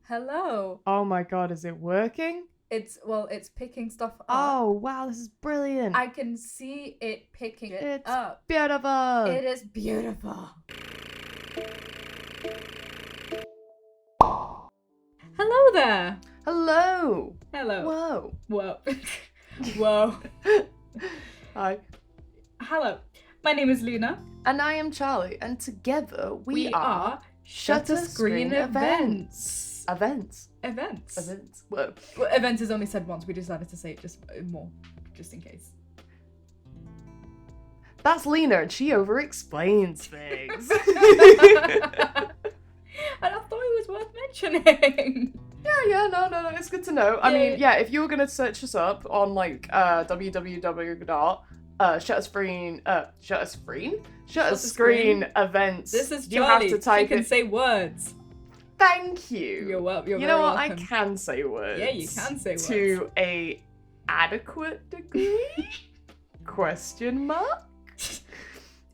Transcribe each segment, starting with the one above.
Hello. Oh my god, is it working? It's picking stuff up. Oh wow, this is brilliant. I can see it picking it It's up. beautiful. It is beautiful. Hello there. Hello. Hello. Whoa. Whoa. Hi. Hello. My name is Leenah. And I am Charlie, and together we are Shutter Screen Events. Events. Whoa. Well, events is only said once. We decided to say it just more, just in case. That's Lena, and she over-explains things. And I thought it was worth mentioning. Yeah, no, it's good to know. I mean, if you were gonna search us up on like Shutter Screen Events. This is Charlie. You have to type she can say words. Thank you. You're welcome. You know what? I can say words. Yeah, you can say words. To a adequate degree? Question mark?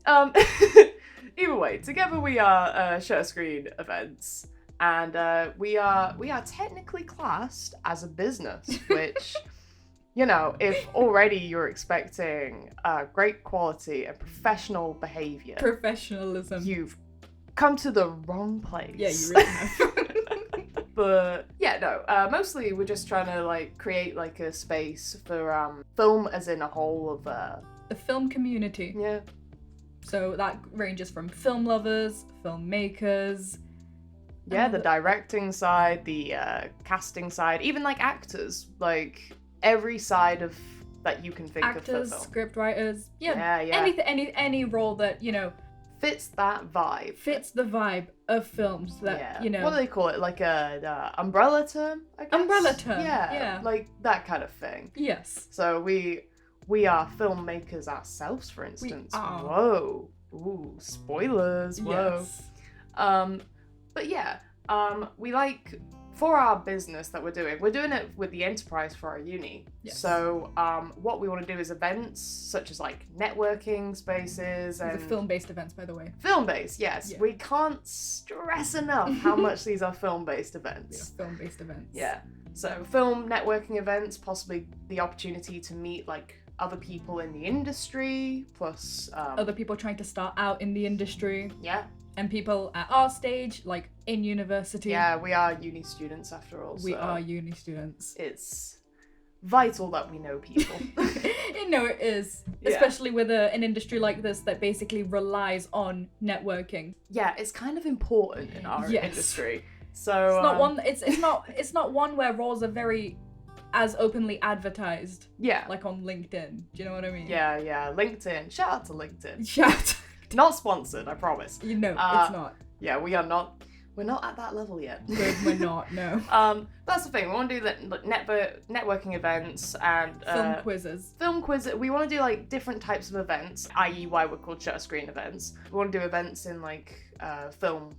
Either way, together we are Shutter Screen Events, and we are technically classed as a business, which, you know, if already you're expecting great quality and professional behaviour, professionalism, you've come to the wrong place. Yeah, you really have. But yeah, no, mostly we're just trying to like create like a space for film as in a whole of the film community. Yeah. So that ranges from film lovers, filmmakers. Yeah, the directing side, the casting side, even like actors, like every side of that you can think of for actors, film. script writers, yeah. Any role that, you know, fits that vibe. Fits the vibe of films that, you know. What do they call it? Like a umbrella term, I guess? Umbrella term. Yeah. Like that kind of thing. Yes. So we are filmmakers ourselves, for instance. We are. Whoa. Ooh, spoilers. Whoa. Yes. But yeah, we like, for our business that we're doing it with the enterprise for our uni. Yes. So what we want to do is events such as like networking spaces and These are film-based events, by the way. Film-based, yes. Yeah. We can't stress enough how much these are film-based events. Yeah, film-based events. Yeah. So film networking events, possibly the opportunity to meet like other people in the industry, plus other people trying to start out in the industry. Yeah. And people at our stage, like in university. Yeah, we are uni students after all. We so are uni students. It's vital that we know people. You know it is. Yeah. Especially with an industry like this that basically relies on networking. Yeah, it's kind of important in our industry. So it's not one. It's not one where roles are very as openly advertised. Yeah. Like on LinkedIn. Do you know what I mean? Yeah. LinkedIn. Shout out to LinkedIn. Shout. Not sponsored, I promise. You know, it's not. Yeah, we are not. We're not at that level yet. We're not. No. That's the thing. We want to do networking events and film quizzes. Film quiz. We want to do like different types of events, i.e., why we're called Shutter Screen Events. We want to do events in like film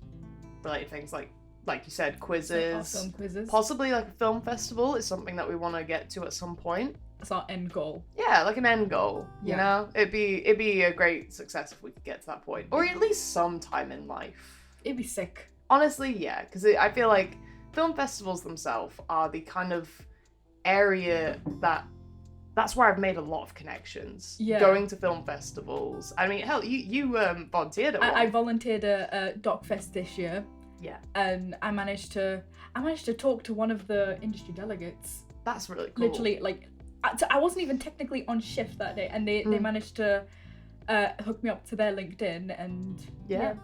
related things, like you said, quizzes. Film quizzes. Possibly like a film festival is something that we want to get to at some point. That's our end goal. Yeah, like an end goal. Yeah. You know, it'd be a great success if we could get to that point, or at least sometime in life. It'd be sick. Honestly, yeah, because I feel like film festivals themselves are the kind of area that's where I've made a lot of connections. Yeah. Going to film festivals. I mean, hell, you volunteered at one. I volunteered at DocFest this year. Yeah. And I managed to talk to one of the industry delegates. That's really cool. Literally, like, I wasn't even technically on shift that day, and they managed to hook me up to their LinkedIn, and yeah.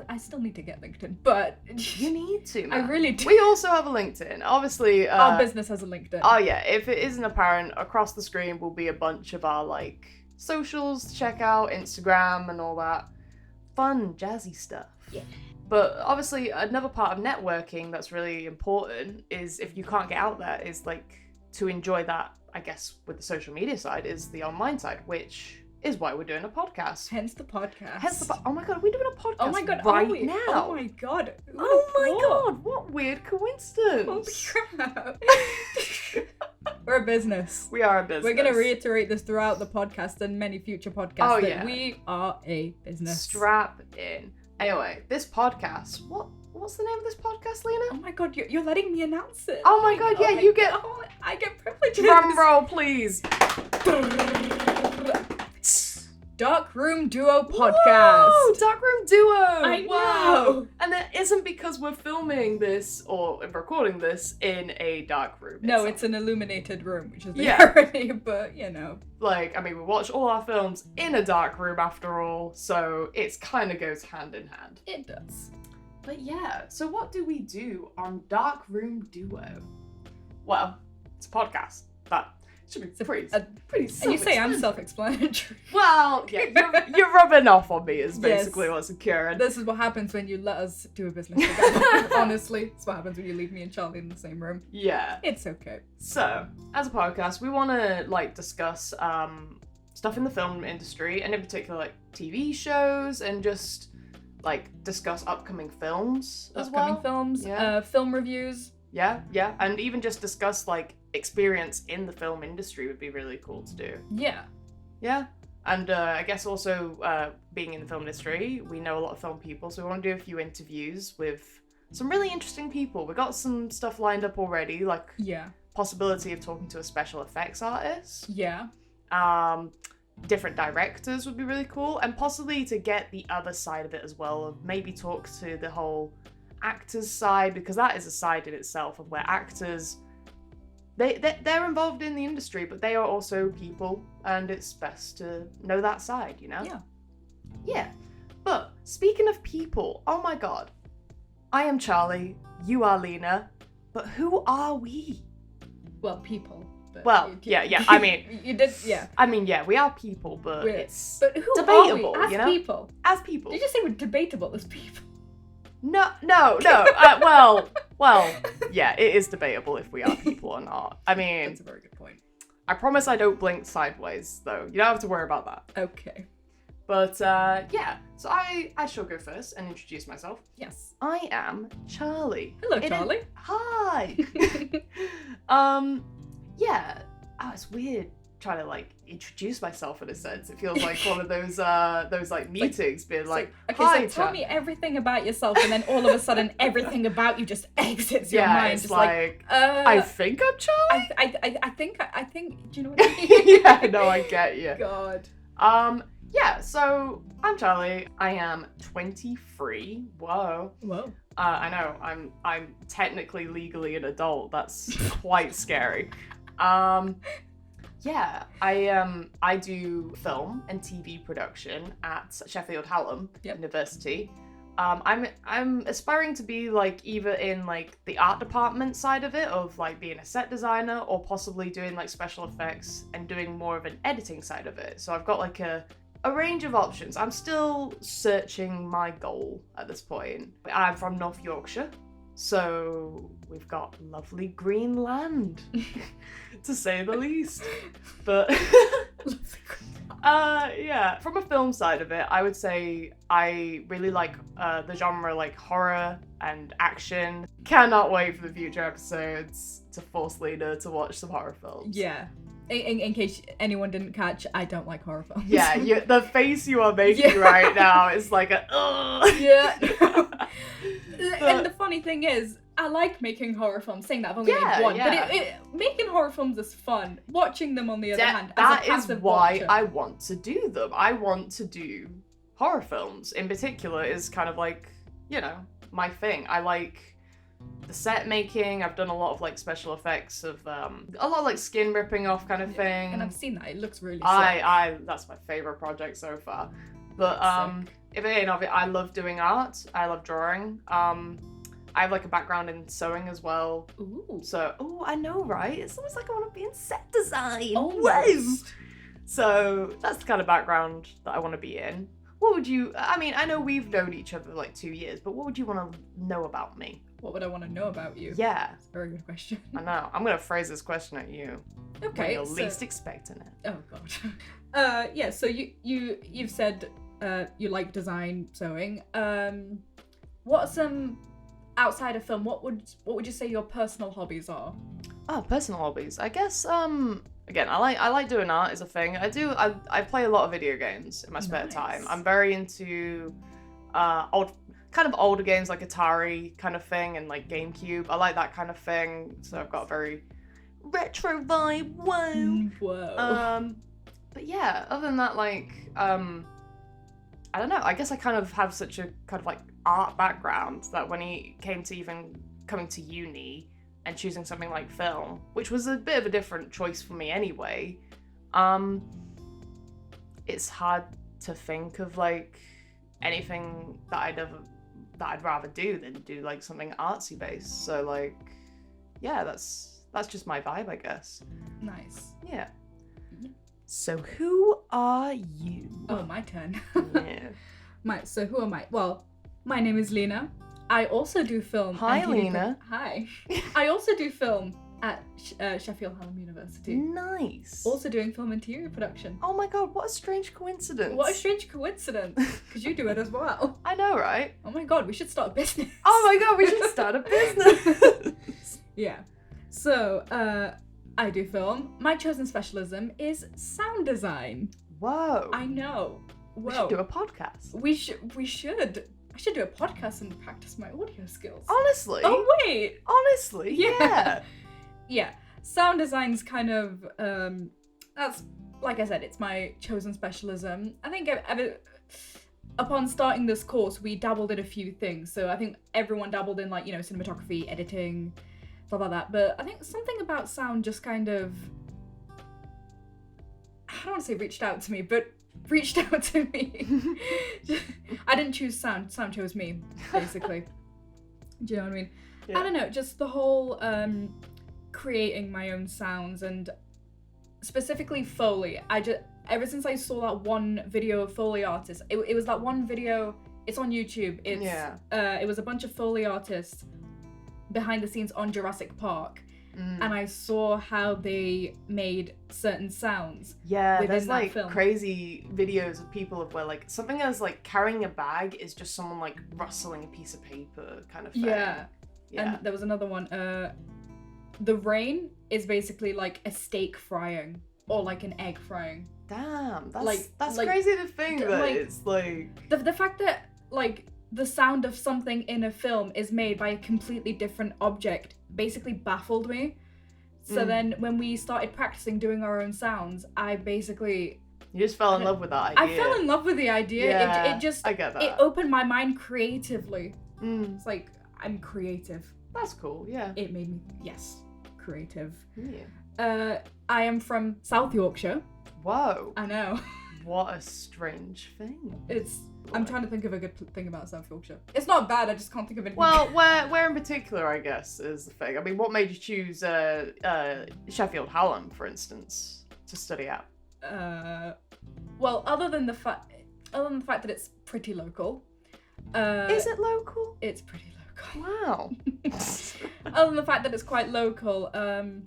I still need to get LinkedIn, but you need to, man. I really do. We also have a LinkedIn. Obviously, our business has a LinkedIn. Oh yeah, if it isn't apparent, across the screen will be a bunch of our like socials to check out, Instagram and all that fun, jazzy stuff. Yeah. But obviously, another part of networking that's really important is, if you can't get out there, is like to enjoy that. I guess with the social media side is the online side, which is why we're doing a podcast. Hence the podcast. Oh my god, are we doing a podcast? Oh my god, right now? Oh my god. Oh my god, what weird coincidence. Holy crap. We're a business. We are a business. We're going to reiterate this throughout the podcast and many future podcasts we are a business. Strap in. Anyway, this podcast, What's the name of this podcast, Leenah? Oh my god, you're letting me announce it. Oh my god, yeah, you get... Oh, I get privileges. Drum roll, please. Dark Room Duo Podcast. Whoa, Dark Room Duo. I know. And it isn't because we're filming this or recording this in a dark room. No, it's an illuminated room, which is the Yeah. irony, but you know. Like, I mean, we watch all our films in a dark room after all, so it's kind of goes hand in hand. It does. But yeah, so what do we do on Dark Room Duo? Well, it's a podcast, but it should be pretty self-explanatory. And you say I'm self-explanatory. Well, yeah, you're rubbing off on me is basically what's occurring. This is what happens when you let us do a business together. Honestly, it's what happens when you leave me and Charlie in the same room. Yeah. It's okay. So, as a podcast, we want to, like, discuss stuff in the film industry, and in particular, like, TV shows, and just, like, discuss upcoming films as well. Upcoming films, Yeah. Film reviews. Yeah, and even just discuss, like, experience in the film industry would be really cool to do. Yeah. Yeah. And I guess also being in the film industry, we know a lot of film people, so we want to do a few interviews with some really interesting people. We got some stuff lined up already, like possibility of talking to a special effects artist. Yeah. Different directors would be really cool, and possibly to get the other side of it as well, of maybe talk to the whole actors side, because that is a side in itself of where actors they're involved in the industry, but they are also people, and it's best to know that side, you know? Yeah. But speaking of people, oh my god, I am Charlie, you are Leenah, but who are we? Well, people. But well, yeah. I mean, you did, yeah. I mean, yeah, we are people, but but who debatable, are we as you know? people? As people. Did you say we're debatable as people? No. Well, yeah, it is debatable if we are people or not. I mean, That's a very good point. I promise I don't blink sideways, though. You don't have to worry about that. Okay. But, yeah, so I shall go first and introduce myself. Yes. I am Charlie. Hello, Charlie. Hi! Yeah. Oh, it's weird trying to, like, introduce myself in a sense. It feels like one of those like, meetings being like, okay, hi, so tell me everything about yourself, and then all of a sudden, everything about you just exits your yeah, mind. it's just like, I think I'm Charlie? I think, do you know what I mean? Yeah, no, I get you. God. Yeah, so I'm Charlie. I am 23. Whoa. I know. I'm technically legally an adult. That's quite scary. Yeah, I do film and TV production at Sheffield Hallam University. I'm aspiring to be like either in like the art department side of it, of like being a set designer, or possibly doing like special effects and doing more of an editing side of it. So I've got like a range of options. I'm still searching my goal at this point. I'm from North Yorkshire, so we've got lovely green land, to say the least. But yeah, from a film side of it, I would say I really like the genre like horror and action. Cannot wait for the future episodes to force Leenah to watch some horror films. Yeah. In case anyone didn't catch, I don't like horror films. Yeah, the face you are making right now is like a ugh. Yeah. And the funny thing is, I like making horror films. Saying that I've only made one, but making horror films is fun. Watching them, on the other hand, that as a is why watcher. I want to do them. I want to do horror films in particular. Is kind of like, you know, my thing. I like the set making. I've done a lot of like special effects of a lot of like skin ripping off kind of thing. And I've seen that. It looks really sick. That's my favorite project so far. But if it ain't of it, I love doing art. I love drawing. I have like a background in sewing as well. Ooh. So, I know, right? It's almost like I want to be in set design. Almost. So that's the kind of background that I want to be in. What would you, I mean, I know we've known each other like 2 years, but what would you want to know about me? What would I want to know about you? Yeah. That's a very good question. I know. I'm going to phrase this question at you. Okay. When you're least expecting it. Oh god. Yeah, so you've said you like design, sewing. What are some, outside of film, what would you say your personal hobbies are? Oh, personal hobbies. I guess again, I like doing art is a thing. I play a lot of video games in my spare time. I'm very into kind of older games like Atari kind of thing and like GameCube. I like that kind of thing. So I've got a very retro vibe. Whoa. Whoa. But yeah, other than that, like, I don't know. I guess I kind of have such a kind of like art background that when he came to even coming to uni and choosing something like film, which was a bit of a different choice for me anyway, it's hard to think of like anything that I'd rather do than do like something artsy based. So like, yeah, that's just my vibe, I guess. Nice. Yeah. So who are you? Oh, my turn. Yeah. So who am I? Well, my name is Leenah. I also do film. Hi, Leenah. Hi. I also do film at Sheffield Hallam University. Nice. Also doing film interior production. Oh my god, what a strange coincidence. What a strange coincidence. Because you do it as well. I know, right? Oh my god, we should start a business. Oh my god, we should start a business. Yeah. So, I do film. My chosen specialism is sound design. Whoa. I know. Whoa. We should do a podcast. We should. I should do a podcast and practice my audio skills. Honestly. Oh, wait. Honestly, yeah. Yeah. Sound design's kind of, that's, like I said, it's my chosen specialism. I think upon starting this course, we dabbled in a few things. So I think everyone dabbled in, like, cinematography, editing, stuff like that. But I think something about sound just kind of, I don't want to say reached out to me, but reached out to me. I didn't choose sound chose me, basically. Do you know what I mean? Yeah. I don't know, just the whole creating my own sounds, and specifically Foley. Ever since I saw that one video of Foley artists, it was that one video, it's on YouTube. It was a bunch of Foley artists behind the scenes on Jurassic Park. And I saw how they made certain sounds. Yeah, there's like crazy videos of people of where like something as like carrying a bag is just someone like rustling a piece of paper kind of thing. Yeah. And there was another one. The rain is basically like a steak frying or like an egg frying. Damn, that's crazy to think that it's like the fact that like the sound of something in a film is made by a completely different object basically baffled me. So then when we started practicing doing our own sounds, You just fell in love with that idea. I fell in love with the idea. Yeah, it just, I get that. It opened my mind creatively. It's like, I'm creative. That's cool, yeah. It made me, yes, creative. Yeah. I am from South Yorkshire. Whoa. I know. What a strange thing. I'm trying to think of a good thing about South Yorkshire. It's not bad, I just can't think of anything. Well, where in particular, I guess, is the thing. I mean, what made you choose Sheffield Hallam, for instance, to study at? Well, other than the fact that it's pretty local. Is it local? It's pretty local. Wow. Other than the fact that it's quite local, don't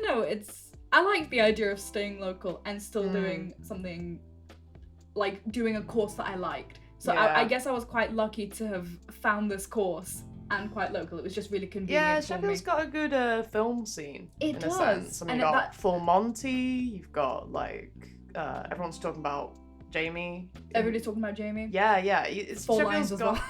know, I like the idea of staying local and still doing something, like doing a course that I liked. So I guess I was quite lucky to have found this course and quite local. It was just really convenient. Yeah, Sheffield's got a good film scene. It does. A sense. I mean, you've got Full Monty, you've got like, everyone's talking about Jamie. Everybody's talking about Jamie? Yeah. It's Full Lines as well.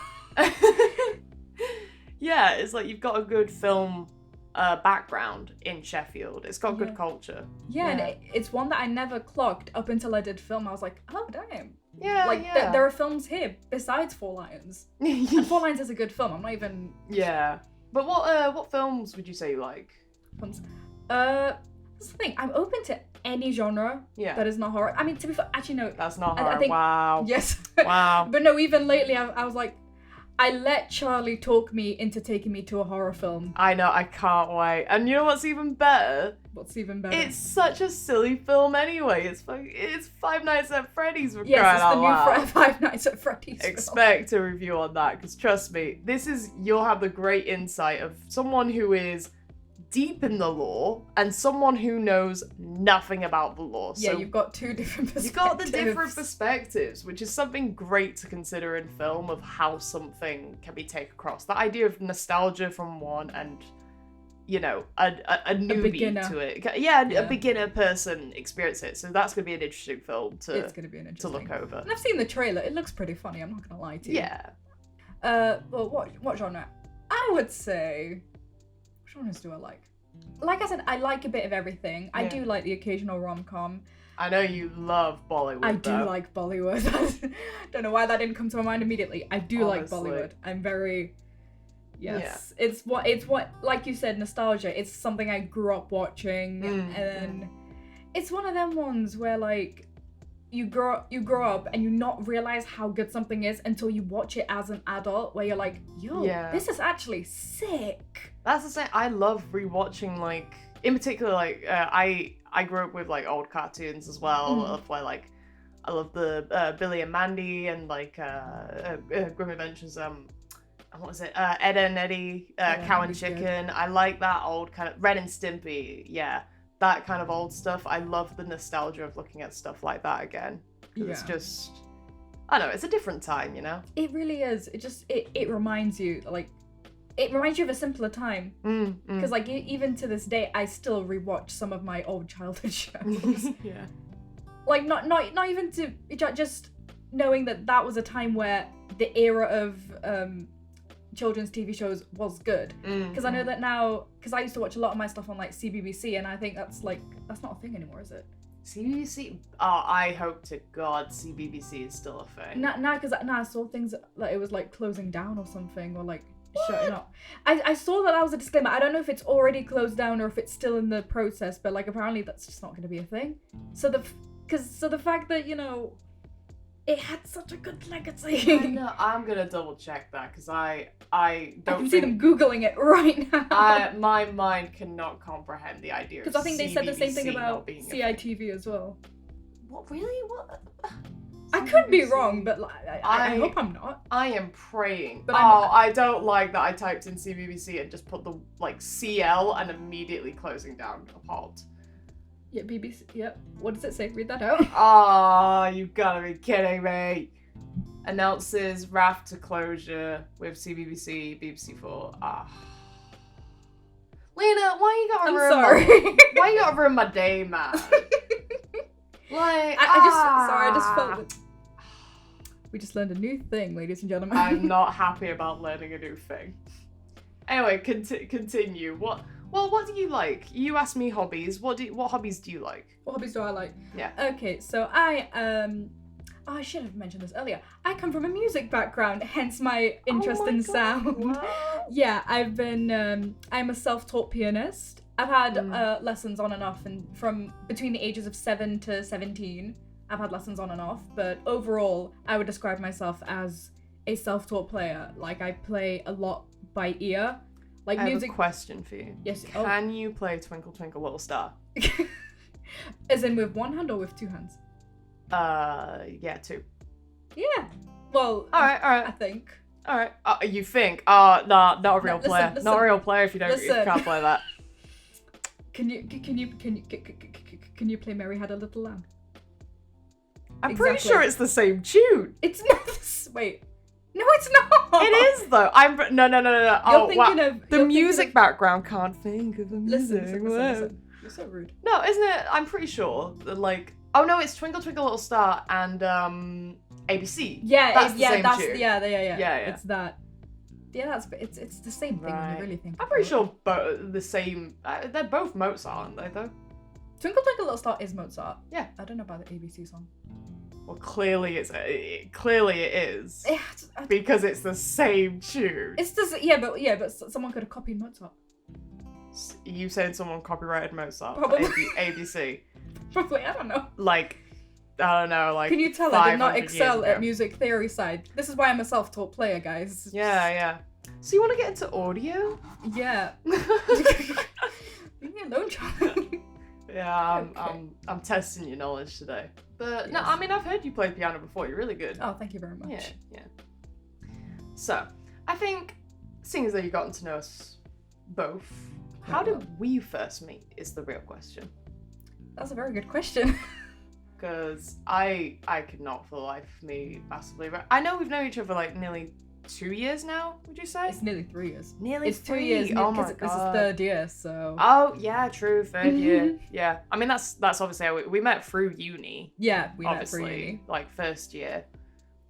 Yeah, it's like you've got a good film background in Sheffield. It's got good culture. Yeah, and it's one that I never clocked up until I did film. I was like, oh damn. Yeah, there are films here besides Four Lions. And Four Lions is a good film. I'm not even. Yeah, but what films would you say you like? Films. That's the thing. I'm open to any genre. That is not horror. I mean, to be fair, actually no. That's not horror. I think, wow. Yes. Wow. But no, even lately, I was like, I let Charlie talk me into taking me to a horror film. I know, I can't wait. And you know what's even better? What's even better? It's such a silly film anyway. It's Five Nights at Freddy's. Yes, it's the new Five Nights at Freddy's film. Expect a review on that, because trust me, you'll have the great insight of someone who is deep in the lore and someone who knows nothing about the lore. Yeah, so you've got two different perspectives. You've got the different perspectives, which is something great to consider in film of how something can be taken across. That idea of nostalgia from one and, you know, a newbie to it. Yeah, a beginner person experience it. So that's going to be an interesting film to look over. And I've seen the trailer. It looks pretty funny. I'm not going to lie to you. Yeah. Well, what genre? I would say, what genres do I like? Like I said, I like a bit of everything. I do like the occasional rom-com. I know you love Bollywood. I do like Bollywood. Don't know why that didn't come to my mind immediately. I do like Bollywood. I'm very... Yes. Yeah. It's what, like you said, nostalgia. It's something I grew up watching. And then it's one of them ones where, like, you grow up and you not realize how good something is until you watch it as an adult, where you're like, yo, this is actually sick. That's the same. I love rewatching, like, in particular, like, I grew up with, like, old cartoons as well, of where, like, I love the Billy and Mandy and, like, Grim Adventures, what was it? Ed and Eddie, Cow and Chicken. Good. I like that old kind of Ren and Stimpy. Yeah, that kind of old stuff. I love the nostalgia of looking at stuff like that again. It's just, I don't know, it's a different time, you know? It really is. It reminds you, like, it reminds you of a simpler time. Because, like, even to this day, I still rewatch some of my old childhood shows. Yeah. Like, not even to, just knowing that was a time where the era of children's TV shows was good. Because I know that now, because I used to watch a lot of my stuff on, like, CBBC, and I think that's not a thing anymore, is it? CBBC? Oh, I hope to God CBBC is still a thing. Because I saw things that it was, like, closing down or something, or, like, shutting up. I saw that was a disclaimer. I don't know if it's already closed down or if it's still in the process, but, like, apparently that's just not going to be a thing. So the fact that, you know, it had such a good legacy. I know. I'm gonna double check that because I don't. I can see them googling it right now. My mind cannot comprehend the idea. Because I think they said the same thing about CITV as well. What really? What? I could be wrong, but like, I hope I'm not. I am praying. But I don't like that I typed in CBBC and just put the, like, CL and immediately closing down a halt. Yeah, BBC. Yep. What does it say? Read that out. Oh, you gotta be kidding me. Announces RAF to closure with CBBC, BBC4. Leenah, why you gotta why you gotta ruin my day, man? Like, I just felt that we just learned a new thing, ladies and gentlemen. I'm not happy about learning a new thing. Anyway, continue. What do you like? You asked me hobbies. What hobbies do you like? What hobbies do I like? Yeah. Okay, so I should have mentioned this earlier. I come from a music background, hence my interest in sound. Wow. Yeah, I'm a self-taught pianist. I've had lessons on and off, and from between the ages of 7 to 17, I've had lessons on and off. But overall, I would describe myself as a self-taught player. Like, I play a lot by ear. Like, I music. have a question for you. Yes. Can you play Twinkle Twinkle Little Star? As in with one hand or with two hands? Yeah, two. Yeah. Well. All right. I think. All right. You think? Nah, not a real player. Listen, not a real player if you can't play that. Can you play Mary Had a Little Lamb? I'm pretty sure it's the same tune. It's not. Wait. No, it's not. It is though. No. You're thinking of the music background. Can't think of the music. Listen. You're so rude. No, isn't it? I'm pretty sure that, like. Oh no, it's Twinkle Twinkle Little Star and ABC. Yeah, that's the same tune. Yeah. It's that. Yeah, it's the same thing when you really think. I'm pretty sure the same. They're both Mozart, aren't they? Though. Twinkle Twinkle Little Star is Mozart. Yeah. I don't know about the ABC song. Well, clearly it is. Because it's the same tune. It's just but someone could have copied Mozart. You saying someone copyrighted Mozart? Probably. ABC. Probably, I don't know. Like, I don't know, like. Can you tell I did not excel at music theory side? This is why I'm a self-taught player, guys. Yeah. So you want to get into audio? Yeah. Leave me alone, Charlie. Yeah, I'm testing your knowledge today. But yes. No, I mean, I've heard you play piano before. You're really good. Oh, thank you very much. Yeah. So, I think, seeing as though you've gotten to know us both, how did we first meet is the real question. That's a very good question. Because I could not for the life of me massively. I know we've known each other like nearly 2 years now, would you say? It's nearly 3 years. It's 2 years. Oh my God. This is third year, so. Oh yeah, true, third year. Yeah, I mean that's obviously how we met through uni. Yeah, we met through uni. Like first year,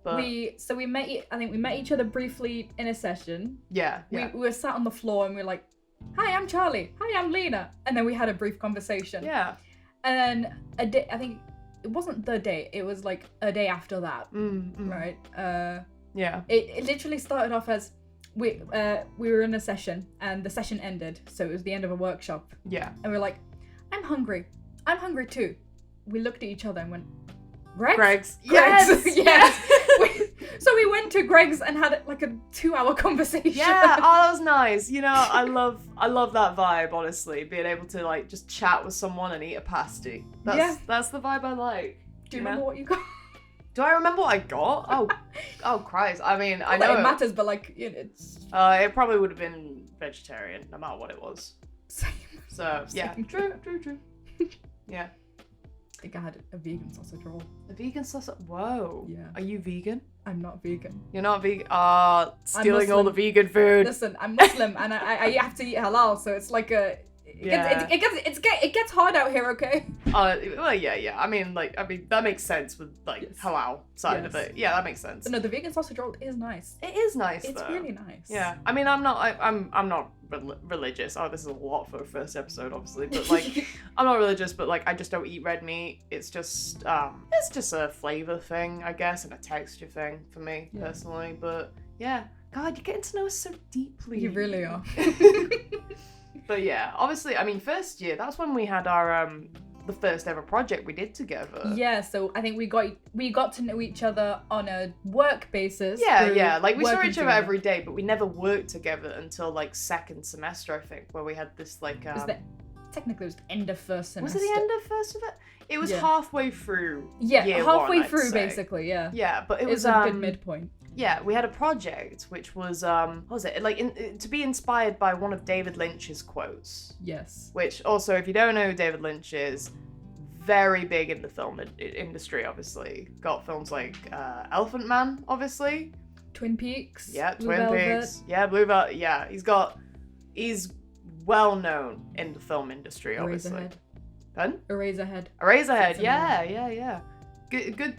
But we met. I think we met each other briefly in a session. yeah. We were sat on the floor and we were like, "Hi, I'm Charlie. Hi, I'm Leenah." And then we had a brief conversation. Yeah. And then a day, I think it wasn't the day. It was like a day after that, right? Yeah. It literally started off as we were in a session and the session ended, so it was the end of a workshop. Yeah. And we were like, "I'm hungry. I'm hungry too." We looked at each other and went, "Greg's?" Greg's. Yes. Yes. So we went to Greg's and had like a 2-hour conversation. Yeah, oh, that was nice. You know, I love that vibe, honestly. Being able to like just chat with someone and eat a pasty. That's the vibe I like. Do you remember what you got? Do I remember what I got? Oh Christ. I mean, I know it matters, but like, you know, it's it probably would have been vegetarian, no matter what it was. same. So yeah. True. Yeah. I think I had a vegan sausage roll. A vegan sausage? Whoa. Yeah. Are you vegan? I'm not vegan. You're not vegan? Stealing all the Muslim. vegan food. Listen, I'm Muslim and I have to eat halal, so it's like a it gets hard out here, okay? Well, yeah. I mean, that makes sense with like halal side of it. Yeah, that makes sense. But no, the vegan sausage roll is nice. It is nice. It's though. really nice. Yeah. I mean, I'm not religious. Oh, this is a lot for a first episode, obviously. But like, I'm not religious. But like, I just don't eat red meat. It's just a flavor thing, I guess, and a texture thing for me personally. But yeah, God, you're getting to know us so deeply. You really are. But yeah, obviously, I mean, first year, that's when we had our the first ever project we did together. Yeah, so I think we got to know each other on a work basis. Yeah, like we saw working each other together. every day, but we never worked together until like second semester, I think, where we had this like technically it was the end of first semester. was it the end of first semester? It was Yeah. halfway through. Yeah, year halfway one, I'd through say. basically, yeah. Yeah, but it It was was a good midpoint. Yeah, we had a project which was what was it? Like to be inspired by one of David Lynch's quotes. Yes. Which also, if you don't know who David Lynch is, very big in the film industry, obviously. Got films like Elephant Man, obviously. Twin Peaks. Yeah, Blue Twin Velvet. Peaks. Yeah, Blue Velvet. Yeah, he's well known in the film industry, obviously. Eraserhead. Pardon? Eraserhead. Eraserhead. It's Yeah. Good.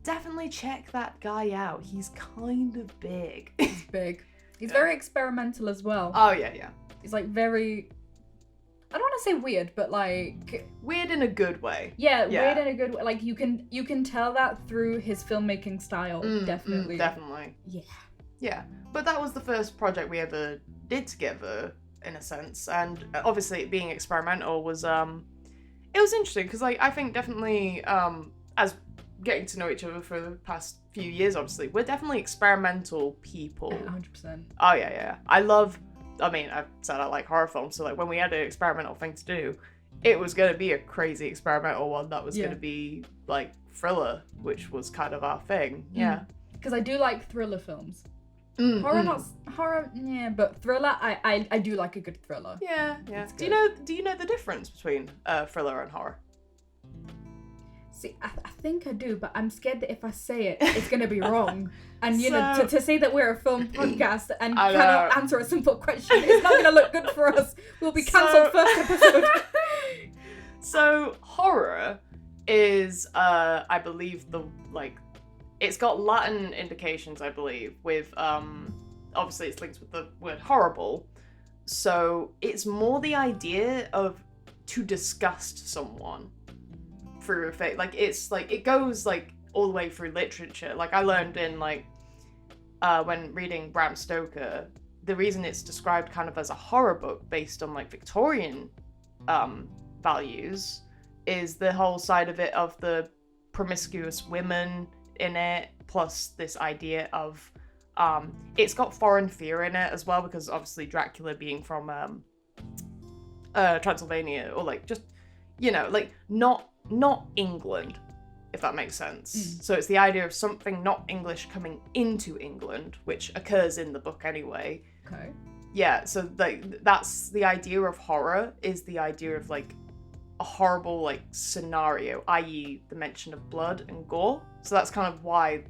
Definitely check that guy out. He's kind of big. He's big. He's very experimental as well. Oh yeah. He's like very, I don't want to say weird, but like Weird in a good way. yeah, Yeah. weird in a good way. Like you can tell that through his filmmaking style. Definitely. Definitely. Yeah. Yeah, but that was the first project we ever did together, in a sense, and obviously it being experimental was it was interesting because like I think definitely as getting to know each other for the past few years, obviously we're definitely experimental people. 100%. Oh yeah. I've said I like horror films, so like when we had an experimental thing to do, it was gonna be a crazy experimental one that was gonna be like thriller, which was kind of our thing. Yeah. Because I do like thriller films. Horror, yeah, but thriller, I do like a good thriller. Yeah. It's Do you know the difference between thriller and horror? See, I think I do, but I'm scared that if I say it, it's gonna be wrong. And you know, So- to say that we're a film podcast and I cannot know. answer a simple question, it's not gonna look good for us. We'll be cancelled first episode. So horror is, I believe it's got Latin indications, I believe, with obviously it's linked with the word horrible. So it's more the idea of to disgust someone through a face. Like it's like it goes like all the way through literature. Like I learned in like when reading Bram Stoker, the reason it's described kind of as a horror book based on like Victorian values is the whole side of it of the promiscuous women in it, plus this idea of it's got foreign fear in it as well, because obviously Dracula being from Transylvania, or like just, you know, like not England, if that makes sense. So it's the idea of something not English coming into England, which occurs in the book anyway. Okay. Yeah, so like that's the idea of horror, is the idea of like a horrible like scenario, i.e. the mention of blood and gore. So that's kind of why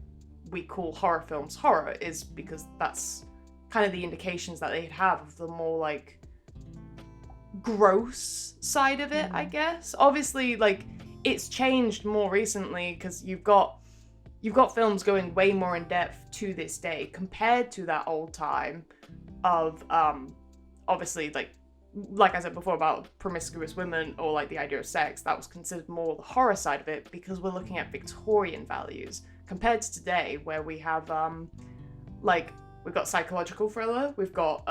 we call horror films horror, is because that's kind of the indications that they'd have of the more like gross side of it, I guess. Obviously, like it's changed more recently because you've got you've got films going way more in depth to this day compared to that old time of obviously like I said before about promiscuous women or like the idea of sex. That was considered more the horror side of it because we're looking at Victorian values compared to today where we have like we've got psychological thriller, we've got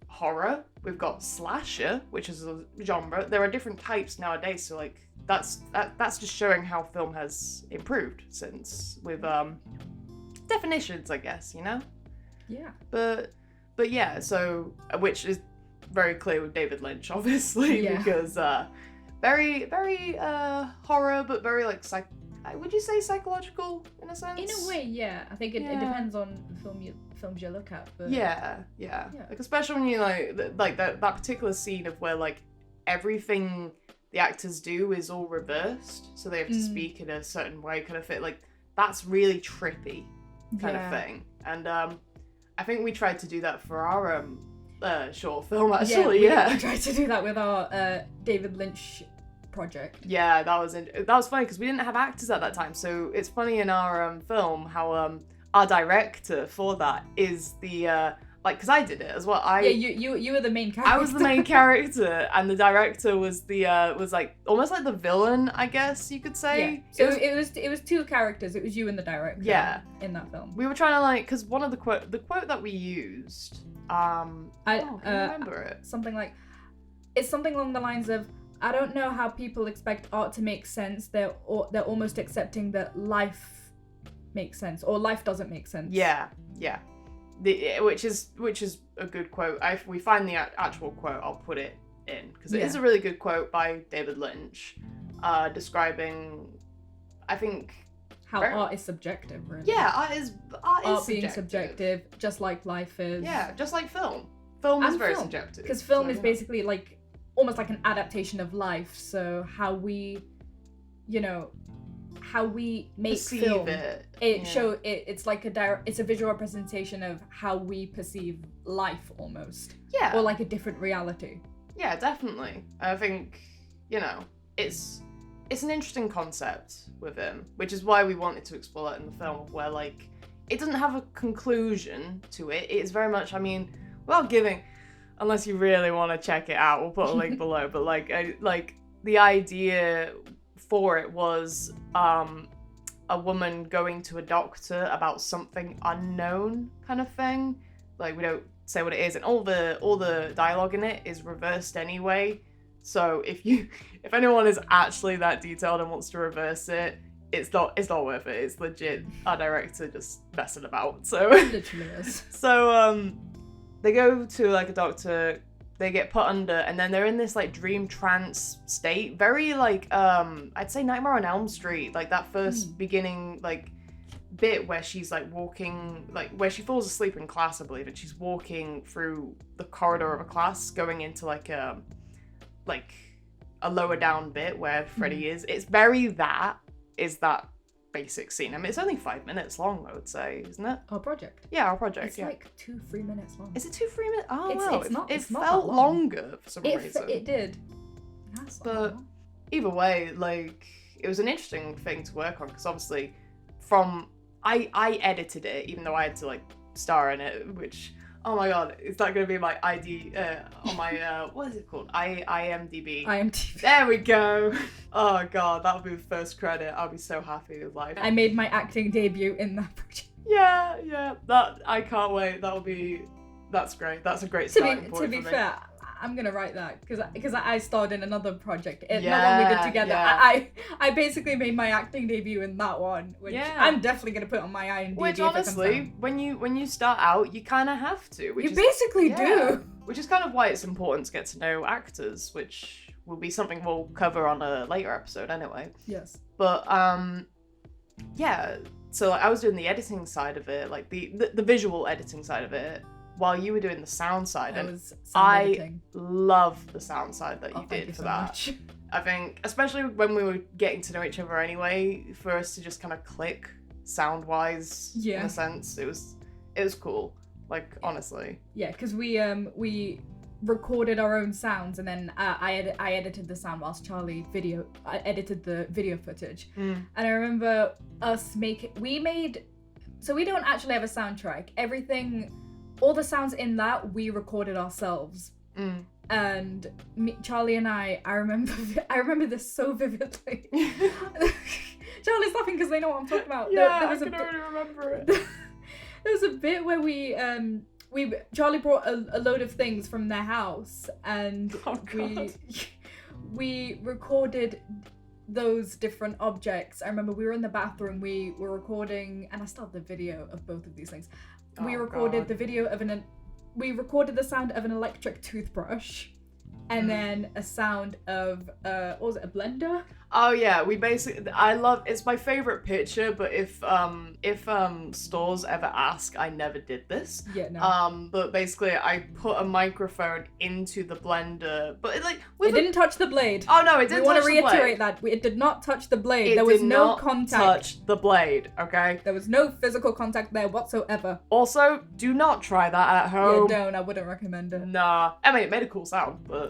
horror, we've got slasher, which is a genre. There are different types nowadays, so like that's just showing how film has improved since with definitions, I guess, you know? Yeah. But yeah, so which is very clear with David Lynch, obviously, Yeah. because very horror, but very like would you say psychological in a sense? In a way, yeah. I think it depends on the films you look at. But Yeah. Like especially when you like that particular scene of where like everything the actors do is all reversed, so they have to speak in a certain way, kind of fit. Like that's really trippy, kind of thing. And I think we tried to do that for our short film actually. We tried to do that with our David Lynch project. Yeah, that was funny because we didn't have actors at that time. So it's funny in our film how our director for that is the because I did it as well. You were the main character. I was the main character, and the director was the was like almost like the villain, I guess you could say. Yeah. So it was two characters. It was you and the director. Yeah. In that film. We were trying to like because one of the quote that we used. Can you remember it? Something like, it's something along the lines of, I don't know how people expect art to make sense. They're almost accepting that life makes sense or life doesn't make sense. Yeah. Which is a good quote. If we find the actual quote, I'll put it in because it is a really good quote by David Lynch, describing, I think, how art is subjective, really. Yeah, art is being subjective, just like life is. Yeah, just like film. Film is very subjective. Because film is basically like almost like an adaptation of life. So how we make perceive film, it's like it's a visual representation of how we perceive life almost. Yeah. Or like a different reality. Yeah, definitely. I think it's an interesting concept with him, which is why we wanted to explore that in the film, where like it doesn't have a conclusion to it. It's very much, I mean, without giving, unless you really want to check it out, we'll put a link below. But like the idea for it was a woman going to a doctor about something unknown, kind of thing. Like we don't say what it is, and all the dialogue in it is reversed anyway. So if anyone is actually that detailed and wants to reverse it, it's not worth it. It's legit our director just messing about. So It literally is. So they go to like a doctor, they get put under, and then they're in this like dream trance state. Very like I'd say Nightmare on Elm Street, like that first beginning like bit where she's like walking, like where she falls asleep in class, I believe, and she's walking through the corridor of a class going into like a lower down bit where Freddy is. It's very that basic scene. I mean, it's only 5 minutes long, I would say, isn't it? Our project. Yeah, our project. It's like 2-3 minutes long. Is it 2-3 minutes? Oh, It's it not felt that long. longer for some reason. It did. But either way, like it was an interesting thing to work on because obviously, I edited it, even though I had to like star in it, which. Oh my god, is that going to be my ID on my, what is it called? IMDb. IMDb. There we go. Oh god, that'll be the first credit. I'll be so happy with life. I made my acting debut in that project. Yeah, that, I can't wait. That's great. That's a great starting point To be for me. fair, I'm gonna write that because I starred in another project. Not one we did together. Yeah. I basically made my acting debut in that one, which I'm definitely gonna put on my IMDb. Which honestly, when you start out, you kind of have to. You basically do. Which is kind of why it's important to get to know actors, which will be something we'll cover on a later episode anyway. Yes. But yeah. So like, I was doing the editing side of it, like the visual editing side of it, while you were doing the sound side. I love the sound side that you did for that. Much. I think, especially when we were getting to know each other anyway, for us to just kind of click sound-wise, in a sense, it was cool. Like honestly. Yeah, because we recorded our own sounds, and then I edited the sound whilst Charlie edited the video footage. And I remember us so we don't actually have a soundtrack. All the sounds in that we recorded ourselves. And Charlie and I remember this so vividly. Charlie's laughing because they know what I'm talking about. Yeah, I can already remember it. There was a bit where Charlie brought a load of things from their house, and we recorded those different objects. I remember we were in the bathroom, we were recording, and I still have the video of both of these things. We recorded we recorded the sound of an electric toothbrush, and then a sound of what was it, a blender? Oh yeah, it's my favorite picture, but if stores ever ask, I never did this. Yeah, no. But basically I put a microphone into the blender, but it didn't touch the blade. Oh no, it didn't touch the blade. We want to reiterate that. It did not touch the blade. There was no contact. Touch the blade, okay? There was no physical contact there whatsoever. Also, do not try that at home. Yeah, don't. I wouldn't recommend it. Nah. I mean, it made a cool sound, but...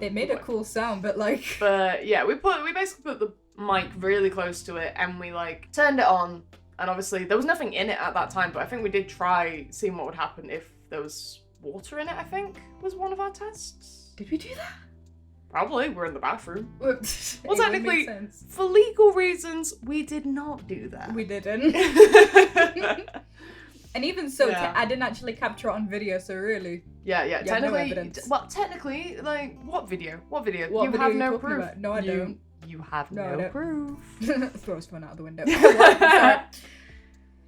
But yeah, we basically put the mic really close to it, and we turned it on, and obviously there was nothing in it at that time, but I think we did try seeing what would happen if there was water in it. I think was one of our tests. Did we do that? Probably. We're in the bathroom. Well, technically, for legal reasons, we did not do that. We didn't. And even so, I didn't actually capture it on video, so really. Yeah. Technically, what video? You have no proof. No, I don't. You have no proof. Throws phone out the window.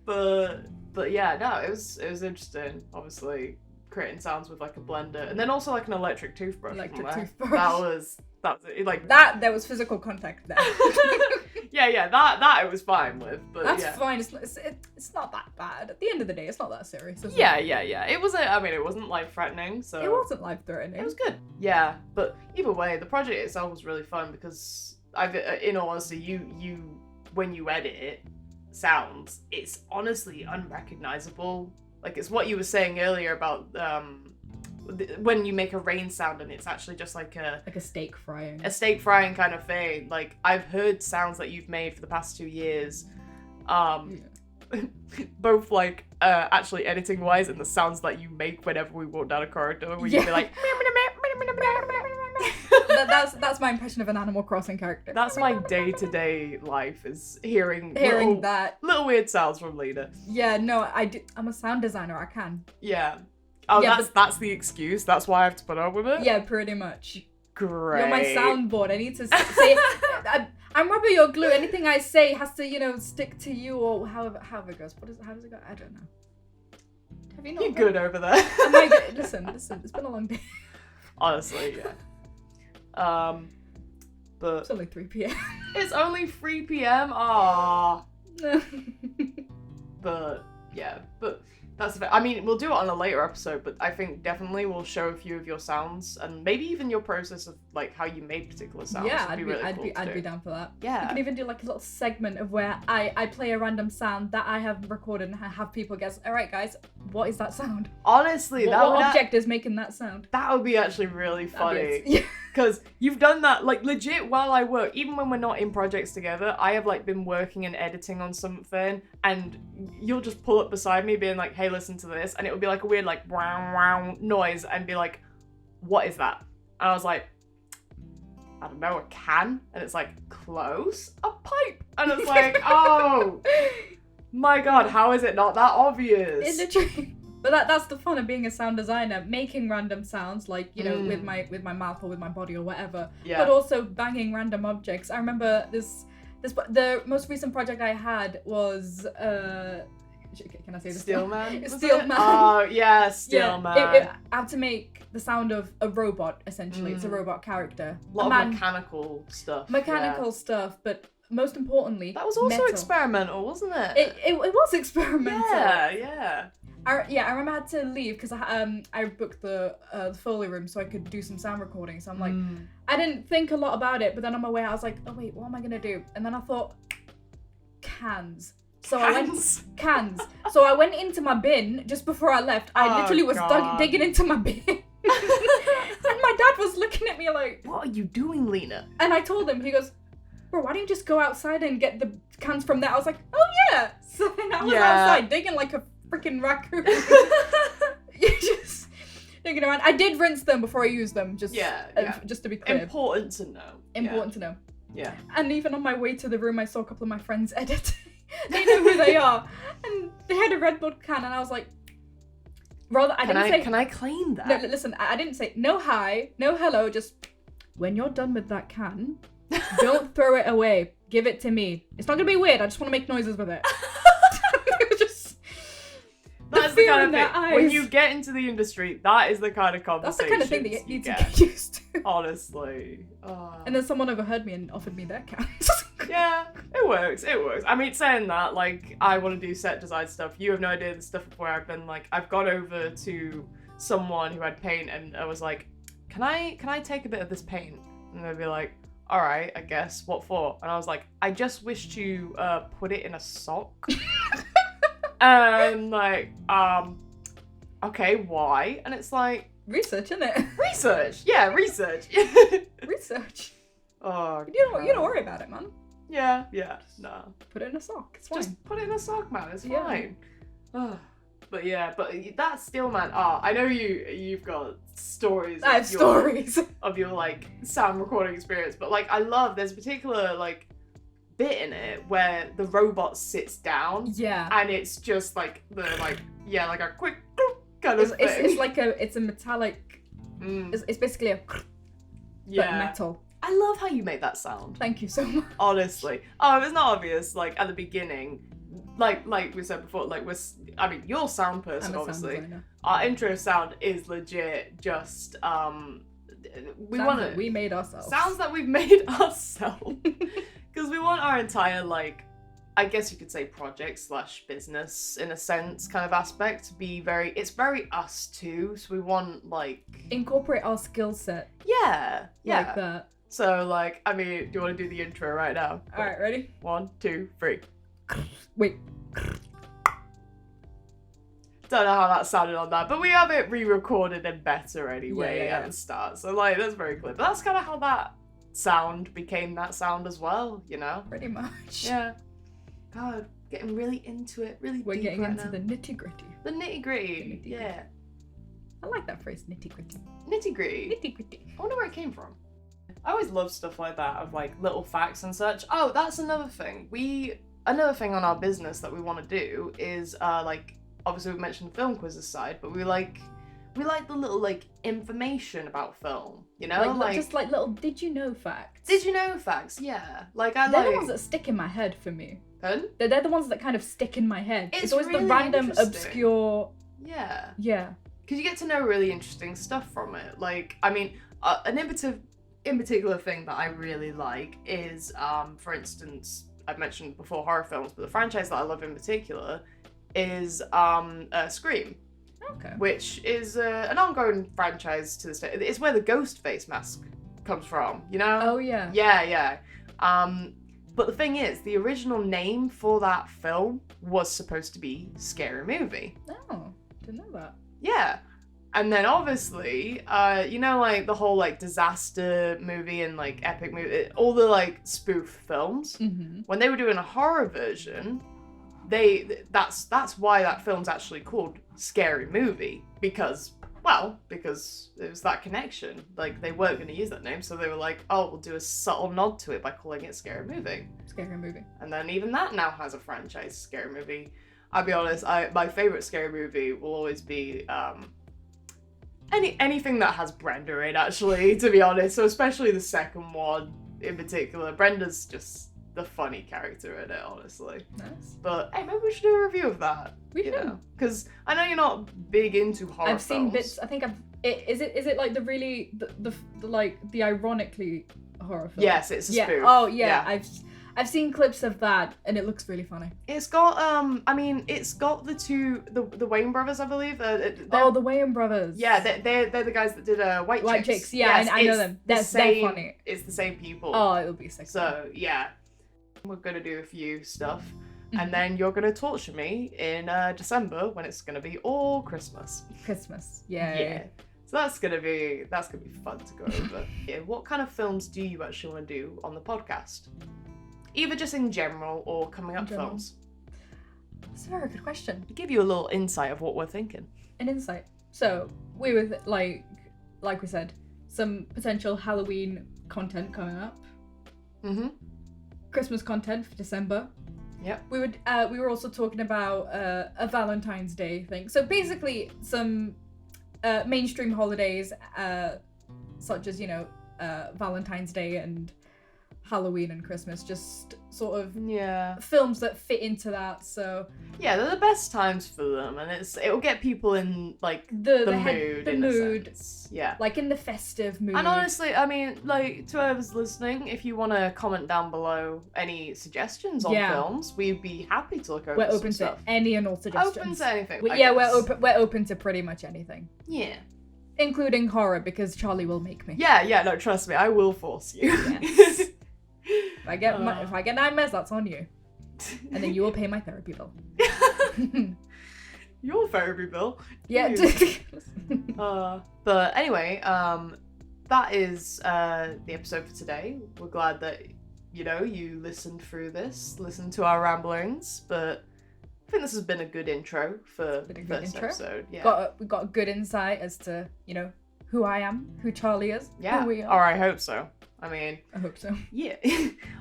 But yeah, no, it was interesting. Obviously, creating sounds with a blender, and then also an electric toothbrush. There was physical contact there. yeah, that it was fine with. But that's fine. It's not that bad. At the end of the day, it's not that serious. Yeah. It wasn't. I mean, it wasn't life-threatening. So it wasn't life-threatening. It was good. Yeah, but either way, the project itself was really fun because in all honesty, you when you edit it, sounds, it's honestly unrecognizable. It's what you were saying earlier about when you make a rain sound and it's actually just a steak frying. A steak frying kind of thing. I've heard sounds that you've made for the past 2 years, both actually editing wise and the sounds that you make whenever we walk down a corridor, where you'd be like. That's my impression of an Animal Crossing character. That's my day-to-day life, is hearing little weird sounds from Leenah. Yeah, no, I'm a sound designer. I can. Yeah. Oh, yeah, that's the excuse. That's why I have to put up with it. Yeah, pretty much. Great. You're my soundboard. I need to say. I'm rubber, you're glue. Anything I say has to, stick to you, or however it goes. How does it go? I don't know. Have you not? You're good over there. Am I good? Listen. It's been a long day. Honestly, yeah. But it's only 3 p.m. It's only 3 p.m. Aww. But that's the. I mean, we'll do it on a later episode, but I think definitely we'll show a few of your sounds and maybe even your process of how you made particular sounds. Yeah, I'd be down for that. Yeah. You can even do a little segment of where I play a random sound that I have recorded and have people guess. All right, guys, what is that sound? Honestly, what object is making that sound? That would be actually really funny. Because you've done that, legit while I work. Even when we're not in projects together, I have, been working and editing on something, and you'll just pull up beside me being like, hey, listen to this, and it would be a weird, wow, wow noise, and be like, what is that? And I was like, I don't know, a can? And it's close, a pipe. And it's oh, my God, how is it not that obvious? It's literally... But that's the fun of being a sound designer, making random sounds with my mouth or with my body or whatever. Yeah. But also banging random objects. I remember the most recent project I had was can I say this? Steelman? Steelman. Oh yeah, Steelman. I had to make the sound of a robot essentially. It's a robot character. A lot of mechanical stuff. Stuff, but most importantly, that was also metal. Experimental, wasn't it? It was experimental. Yeah. I remember I had to leave because I booked the Foley room so I could do some sound recording. So I'm I didn't think a lot about it, but then on my way I was like, oh wait, what am I gonna do? And then I thought, cans. So I went into my bin just before I left. I literally was digging into my bin. And my me like, what are you doing, Leenah? and I told him, he goes, bro, why don't you just go outside and get the cans from there? I was like, oh yeah. So then I was outside digging like a freaking raccoon. You just digging around. I did rinse them before I used them, just to be clear. Important to know. Yeah. And even on my way to the room, I saw a couple of my friends editing. They know who they are, and they had a Red Bull can, and I was like, rather, can I claim that? No, listen, I didn't say no hi, no hello, just when you're done with that can, don't throw it away. Give it to me. It's not gonna be weird. I just want to make noises with it. That's the kind of thing. When you get into the industry, that is the kind of conversation. That's the kind of thing that you need to get used to. Honestly. And then someone overheard me and offered me their cans. Yeah, it works. I mean, saying that, like, I want to do set design stuff. You have no idea the stuff where I've been like, I've gone over to someone who had paint and I was like, can I take a bit of this paint? And they'd be like, all right, I guess. What for? And I was like, I just wish to put it in a sock. And like, okay, why? And it's like, research, innit? Research. Research. Oh, you don't worry about it, man. Yeah, nah. Put it in a sock. It's fine. Just put it in a sock, man. It's fine. But that's still, man. I know you've got stories. I have stories of your like sound recording experience, but like I love there's a particular like bit in it where the robot sits down. Yeah. And it's just like like a quick kind of thing. It's a metallic. It's basically a. But metal. I love how you made that sound. Thank you so much. Honestly. It was not obvious, like, at the beginning. Like we said before, like, you're a sound person, obviously. Sound designer. Our intro sound is legit just, we made ourselves. Sounds that we've made ourselves. Because we want our entire, like, I guess you could say project/business, in a sense, kind of aspect to be it's very us too, so we want, like... Incorporate our skill set. Yeah. Like that. So, like, I mean, do you want to do the intro right now? Alright, ready? 1, 2, 3. Wait. Don't know how that sounded on that, but we have it re-recorded and better anyway at the start. So, like, that's very clear. But that's kind of how that sound became that sound as well, you know? Pretty much. Yeah. God, getting really into it, really We're deep getting right into now. the nitty-gritty. The nitty-gritty, yeah. I like that phrase, nitty-gritty. Nitty-gritty? Nitty-gritty. I wonder where it came from. I always love stuff like that, of like little facts and such. Oh, that's another thing. Another thing on our business that we want to do is, like, obviously we mentioned the film quizzes side, but we like the little, like, information about film, you know? Like just like little did you know facts. Did you know facts, yeah. Like, They're the ones that stick in my head for me. Pardon? They're the ones that kind of stick in my head. It's always really the random, obscure... Yeah. Yeah. Because you get to know really interesting stuff from it. Like, I mean, an in particular thing that I really like is, for instance, I've mentioned before horror films, but the franchise that I love in particular is Scream. Okay. Which is an ongoing franchise to this day. It's where the ghost face mask comes from, you know? Oh, yeah. Yeah. But the thing is, the original name for that film was supposed to be Scary Movie. Oh, didn't know that. Yeah. And then obviously, you know, like the whole like disaster movie and like epic movie, all the like spoof films, when they were doing a horror version, that's why that film's actually called Scary Movie, because it was that connection. Like, they weren't going to use that name, so they were like, oh, we'll do a subtle nod to it by calling it Scary Movie. Scary Movie. And then even that now has a franchise, Scary Movie. I'll be honest, my favourite Scary Movie will always be anything that has Brenda in, actually, to be honest. So especially the second one in particular. Brenda's just the funny character in it, honestly. Nice. But hey, maybe we should do a review of that. We should. Because I know you're not big into horror I've seen films. bits. I think is it like the really the like the ironically horror film? Yes, it's a spoof. Oh yeah. I've seen clips of that and it looks really funny. It's got it's got the Wayne brothers, I believe. The Wayne brothers. Yeah, they're the guys that did White Chicks. Yeah, yes, I know them. They're funny. It's the same people. Oh, it'll be sick. So yeah, we're gonna do a few stuff, and then you're gonna torture me in December when it's gonna be all Christmas. Christmas. Yeah. Yeah. So that's gonna be fun to go over. Yeah, what kind of films do you actually want to do on the podcast? Either just in general or coming up films. That's a very good question. To give you a little insight of what we're thinking. An insight. So we were like we said, some potential Halloween content coming up. Mm-hmm. Christmas content for December. Yep. We were also talking about a Valentine's Day thing. So basically some mainstream holidays such as, Valentine's Day and Halloween and Christmas, just sort of films that fit into that. So yeah, they're the best times for them, and it'll get people in like the mood. A sense. Yeah, like in the festive mood. And honestly, I mean, like, to whoever's listening, if you want to comment down below any suggestions on films, we'd be happy to look over. We're open to any and all suggestions. Open to anything. We're open to pretty much anything. Yeah. Including horror, because Charlie will make me. Yeah, no, trust me, I will force you. Yes. If I get nightmares, that's on you. And then you will pay my therapy bill. Your therapy bill? Yeah. But anyway, that is the episode for today. We're glad that, you listened through this, listened to our ramblings, but I think this has been a good intro for the first episode. Yeah. We got a good insight as to, who I am, who Charlie is, who we are. Or I hope so. I hope so. Yeah.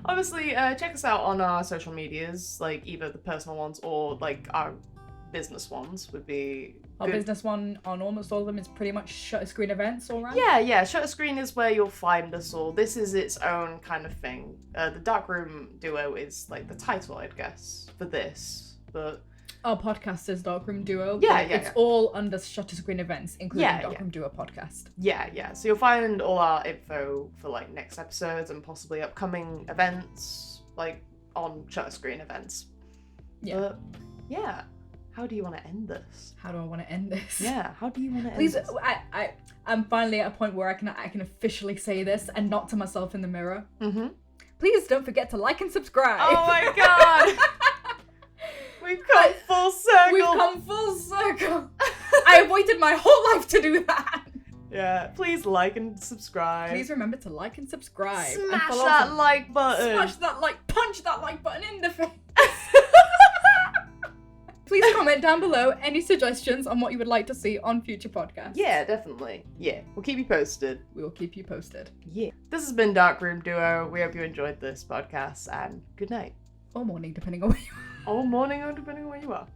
Obviously, check us out on our social medias, like either the personal ones or like our business ones would be Our good. business one on almost all of them is pretty much Shutter Screen Events, all right? Yeah. Shutter Screen is where you'll find us all. This is its own kind of thing. The Darkroom Duo is like the title, I'd guess, for this. But our podcast is Darkroom Duo. It's all under Shutter Screen Events, including Darkroom Duo podcast. Yeah. So you'll find all our info for like next episodes and possibly upcoming events, like on Shutter Screen Events. Yeah. But, yeah. How do you want to end this? How do I want to end this? Yeah. How do you want to end this? Please, I'm finally at a point where I can officially say this and not to myself in the mirror. Mm-hmm. Please don't forget to like and subscribe. Oh my god. We've come full circle. I waited my whole life to do that. Yeah, please like and subscribe. Please remember to like and subscribe. Smash that like button. Smash that like, punch that like button in the face. Please comment down below any suggestions on what you would like to see on future podcasts. Yeah, definitely. Yeah, we'll keep you posted. We will keep you posted. Yeah. This has been Darkroom Duo. We hope you enjoyed this podcast, and good night. Or morning, depending on where you are. Or morning, or depending on where you are.